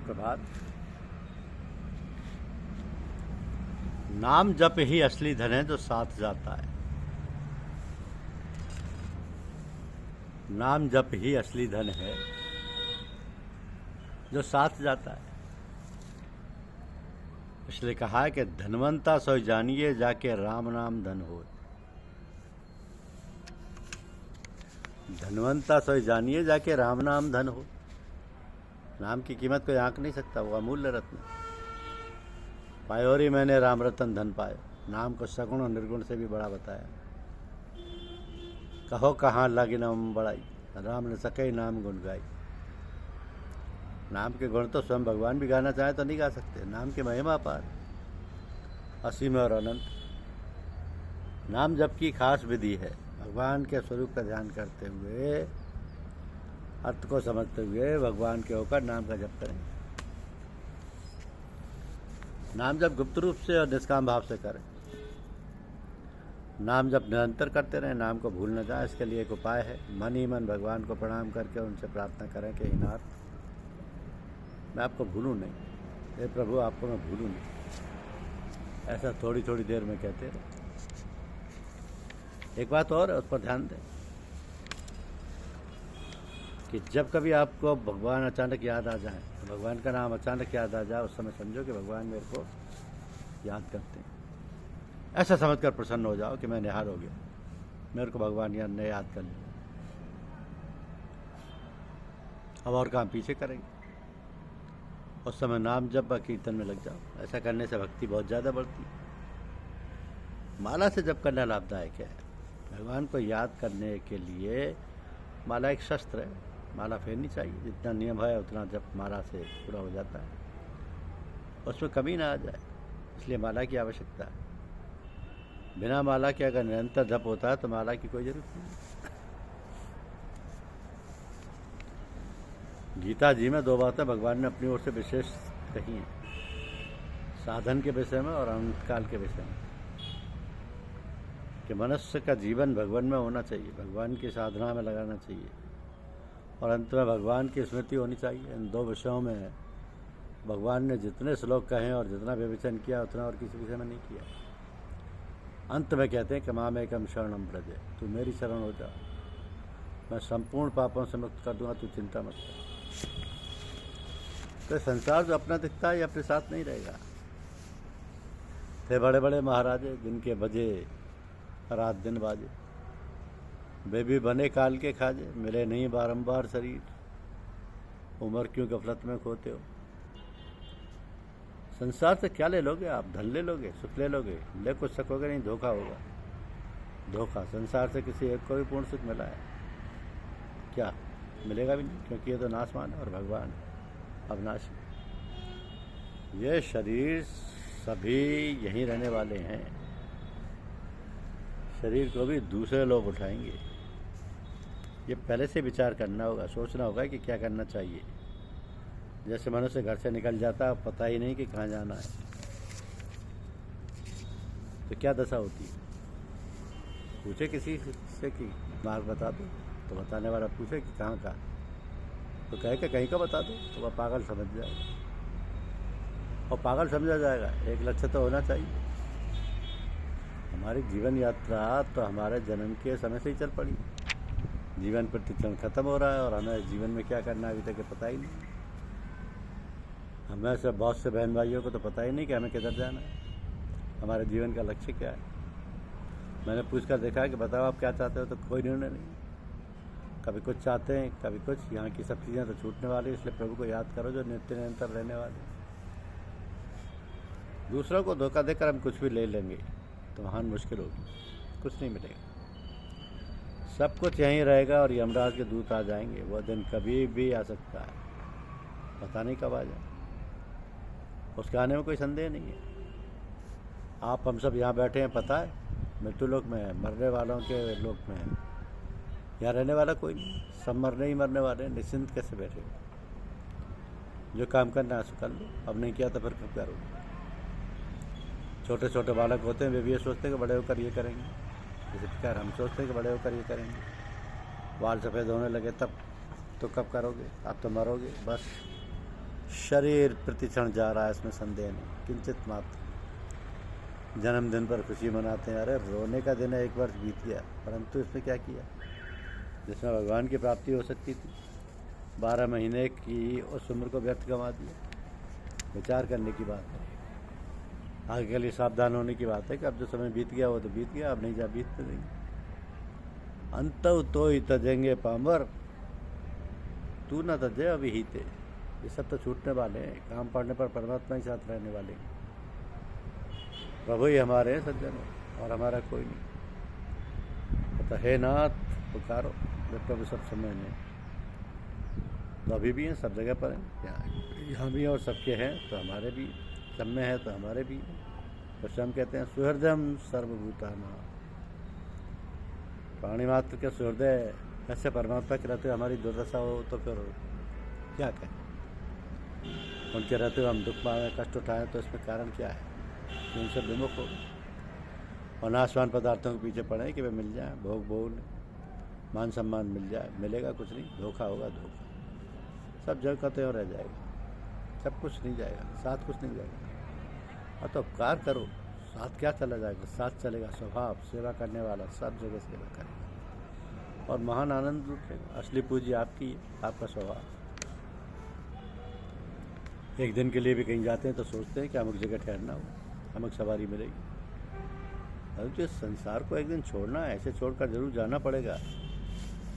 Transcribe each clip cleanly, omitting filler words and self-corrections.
प्रभात। नाम जप ही असली धन है जो साथ जाता है। नाम जप ही असली धन है जो साथ जाता है। इसलिए कहा है कि धनवंता सोई जानिए जाके राम नाम धन हो। धनवंता सोई जानिए जाके राम नाम धन हो। नाम की कीमत कोई आंक नहीं सकता, वो अमूल्य रत्न। पायोरी मैंने राम रतन धन पाए। नाम को सगुण और निर्गुण से भी बड़ा बताया। कहो कहाँ लागी नाम बड़ाई, राम ने सके नाम गुण गाई। नाम के गुण तो स्वयं भगवान भी गाना चाहे तो नहीं गा सकते। नाम की महिमा पार असीम और अनंत। नाम जप की खास विधि है। भगवान के स्वरूप का ध्यान करते हुए, अर्थ को समझते हुए भगवान के होकर नाम का जप करें। नाम जप गुप्त रूप से और निष्काम भाव से करें। नाम जप निरंतर करते रहें, नाम को भूल न जाए। इसके लिए एक उपाय है। मन ही मन भगवान को प्रणाम करके उनसे प्रार्थना करें कि हे नाथ, मैं आपको भूलूं नहीं। हे प्रभु, आपको मैं भूलूं नहीं। ऐसा थोड़ी थोड़ी देर में कहते रहे। एक बात और, उस पर ध्यान दें कि जब कभी आपको भगवान अचानक याद आ जाए, तो भगवान का नाम अचानक याद आ जाए, उस समय समझो कि भगवान मेरे को याद करते हैं। ऐसा समझकर प्रसन्न हो जाओ कि मैं निहाल हो गया, मेरे को भगवान ने याद कर लिया। अब और काम पीछे करेंगे। उस समय नाम जप कीर्तन में लग जाओ। ऐसा करने से भक्ति बहुत ज़्यादा बढ़ती है। माला से जप करना लाभदायक है। भगवान को याद करने के लिए माला एक शस्त्र है। माला फेरनी चाहिए। जितना नियम है उतना जप माला से पूरा हो जाता है, उसमें कमी ना आ जाए। इसलिए माला की आवश्यकता है। बिना माला के अगर निरंतर जप होता है तो माला की कोई जरूरत नहीं। गीता जी में 2 बातें भगवान ने अपनी ओर से विशेष कही हैं, साधन के विषय में और अंतकाल के विषय में। कि मनुष्य का जीवन भगवान में होना चाहिए, भगवान की साधना में लगाना चाहिए, और अंत में भगवान की स्मृति होनी चाहिए। इन 2 विषयों में भगवान ने जितने श्लोक कहे और जितना विवेचन किया उतना और किसी विषय में नहीं किया। अंत में कहते हैं कि माम एकम शरणम व्रज, तू मेरी शरण हो जा, मैं संपूर्ण पापों से मुक्त कर दूंगा, तू चिंता मत कर। तो संसार जो अपना दिखता है ये अपने साथ नहीं रहेगा। थे बड़े बड़े महाराजे जिनके बजे रात दिन बाजे, वे भी बने काल के खाजे, मिले नहीं बारंबार शरीर, उम्र क्यों गफलत में खोते हो। संसार से क्या ले लोगे आप? धन ले लोगे, सुख ले लोगे, ले कुछ सकोगे नहीं, धोखा होगा। धोखा। संसार से किसी एक को भी पूर्ण सुख मिला है क्या? मिलेगा भी नहीं, क्योंकि ये तो नाशवान है और भगवान अविनाशी। ये शरीर सभी यहीं रहने वाले हैं। शरीर को भी दूसरे लोग उठाएंगे। ये पहले से विचार करना होगा, सोचना होगा कि क्या करना चाहिए। जैसे मनुष्य घर से निकल जाता, पता ही नहीं कि कहाँ जाना है, तो क्या दशा होती है। पूछे किसी से कि मार्ग बता दो, तो बताने वाला पूछे कि कहाँ का, तो कहे कि कहीं का बता दो, तो वह पागल समझ जाएगा। और पागल समझा जाएगा। एक लक्ष्य तो होना चाहिए। हमारी जीवन यात्रा तो हमारे जन्म के समय से ही चल पड़ी। जीवन प्रतिक्षण खत्म हो रहा है और हमें जीवन में क्या करना है अभी तक पता ही नहीं। हमें से बहुत से बहन भाइयों को तो पता ही नहीं कि हमें किधर जाना है, हमारे जीवन का लक्ष्य क्या है। मैंने पूछ कर देखा है कि बताओ आप क्या चाहते हो, तो कोई निर्णय नहीं। कभी कुछ चाहते हैं, कभी कुछ। यहाँ की सब चीज़ें तो छूटने वाली, इसलिए प्रभु को याद करो जो नित्य निरंतर रहने वाले। दूसरों को धोखा देकर हम कुछ भी ले लेंगे तो महान मुश्किल होगी, कुछ नहीं मिलेगा। सब कुछ यहीं रहेगा और यमराज के दूत आ जाएंगे। वह दिन कभी भी आ सकता है, पता नहीं कब आ जाए। उसके आने में कोई संदेह नहीं है। आप हम सब यहाँ बैठे हैं, पता है मृत्यु लोक में है, मरने वालों के लोक में है। यहाँ रहने वाला कोई नहीं, सब मरने ही मरने वाले हैं। निश्चिंत कैसे बैठे? जो काम करना है सो कर लो, अब नहीं किया तो फिर कब करोगे। छोटे छोटे बालक होते हैं, वे भी ये सोचते हैं कि बड़े होकर ये करेंगे। इसी प्रकार हम सोचते हैं कि बड़े होकर ये करेंगे। बाल सफ़ेद होने लगे तब तो कब करोगे? अब तो मरोगे बस। शरीर प्रतिक्षण जा रहा है, इसमें संदेह नहीं किंचित मात्र। जन्मदिन पर खुशी मनाते हैं, अरे रोने का दिन है, 1 वर्ष बीत गया, परंतु इसमें क्या किया जिसमें भगवान की प्राप्ति हो सकती थी। 12 महीने की उस उम्र को व्यर्थ गंवा दिया। विचार करने की बात है, आगे के लिए सावधान होने की बात है कि अब जो समय बीत गया वो तो बीत गया, अब नहीं जा बीतने देंगे। अंत तो ही तजेंगे पामर, तू न तजे अभी ही ते। ये सब तो छूटने वाले हैं, काम पड़ने पर परमात्मा ही साथ रहने वाले हैं। प्रभु ही हमारे हैं सज्जनों, और हमारा कोई नहीं। तो हे नाथ पुकारो, जब प्रभु सब समय में, तो अभी भी हैं, सब जगह पर हैं, यहाँ भी और सबके हैं तो हमारे भी, सब में है तो हमारे भी हैं। तो स्वयं कहते हैं सुहृदम सर्वभूतानां, प्राणी मात्र के सुहृदय ऐसे परमात्मा के रहते हुए हमारी दुर्दशा हो तो फिर क्या कहें। उनके रहते हुए हम दुख पाएँ, कष्ट उठाएँ, तो इसमें कारण क्या है कि उनसे विमुख हो और नाशवान पदार्थों के पीछे पड़े कि वे मिल जाए, भोग भोग मान सम्मान मिल जाए। मिलेगा कुछ नहीं, धोखा होगा धोखा, सब जगह का तो रह जाएगा, सब कुछ नहीं जाएगा, साथ कुछ नहीं जाएगा। और तो उपकार करो, साथ क्या चला जाएगा, साथ चलेगा स्वभाव, सेवा करने वाला सब जगह सेवा करेगा और महान आनंद लूटेगा। असली पूंजी आपकी है, आपका स्वभाव। एक दिन के लिए भी कहीं जाते हैं तो सोचते हैं कि अमुक जगह ठहरना हो, अमुक सवारी मिलेगी। अरे तो इस संसार को एक दिन छोड़ना है, ऐसे छोड़कर जरूर जाना पड़ेगा,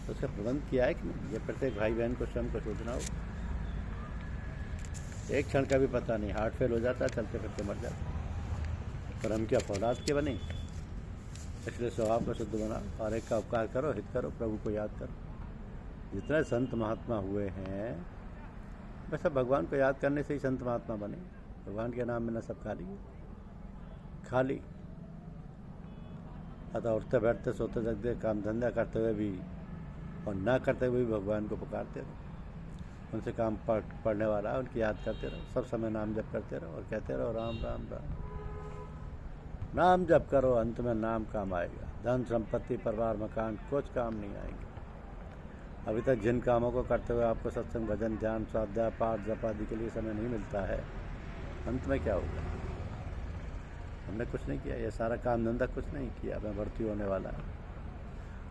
तो उसका प्रबंध किया है कि नहीं, ये प्रत्येक भाई बहन को स्वयं को सोचना हो। एक क्षण का भी पता नहीं, हार्ट फेल हो जाता है, चलते फिरते मर जाता है। पर हम क्या फौलाद के बने, इसलिए स्वभाव को शुद्ध बना और एक का उपकार करो, हित करो, प्रभु को याद करो। जितने संत महात्मा हुए हैं वैसे भगवान को याद करने से ही संत महात्मा बने। भगवान के नाम में न सब खाली खाली। अतः उठते बैठते सोते जगते काम धंधा करते हुए भी और ना करते हुए भी भगवान को पुकारते रहो। उनसे काम पढ़ने वाला, उनकी याद करते रहो, सब समय नाम जप करते रहो और कहते रहो राम राम राम। नाम जप करो, अंत में नाम काम आएगा। धन संपत्ति परिवार मकान कुछ काम नहीं आएंगे। अभी तक जिन कामों को करते हुए आपको सत्संग भजन ध्यान स्वाध्याय पाठ जप आदि के लिए समय नहीं मिलता है, अंत में क्या होगा। हमने कुछ नहीं किया, ये सारा काम धंधा कुछ नहीं किया, मैं भर्ती होने वाला है।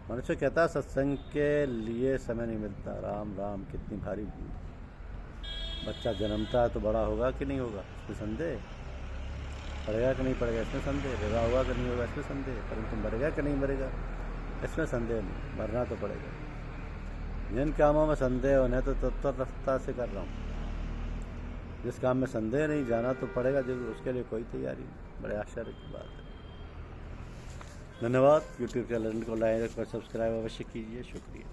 मनुष्य कहता सत्संग के लिए समय नहीं मिलता, राम राम कितनी भारी भूल। बच्चा जन्मता है तो बड़ा होगा कि नहीं होगा, इसमें संदेह। पढ़ेगा कि नहीं पढ़ेगा, इसमें संदेह। विवाह होगा कि नहीं होगा, इसमें संदेह। परंतु मरेगा कि नहीं मरेगा, इसमें संदेह नहीं। मरना तो पड़ेगा। जिन कामों में संदेह होने तो तत्परता से कर रहा हूँ। जिस काम में संदेह नहीं, जाना तो पड़ेगा जरूर, उसके लिए कोई तैयारी नहीं। बड़े आश्चर्य की बात है। धन्यवाद। यूट्यूब चैनल को लाइक और सब्सक्राइब अवश्य कीजिए। शुक्रिया।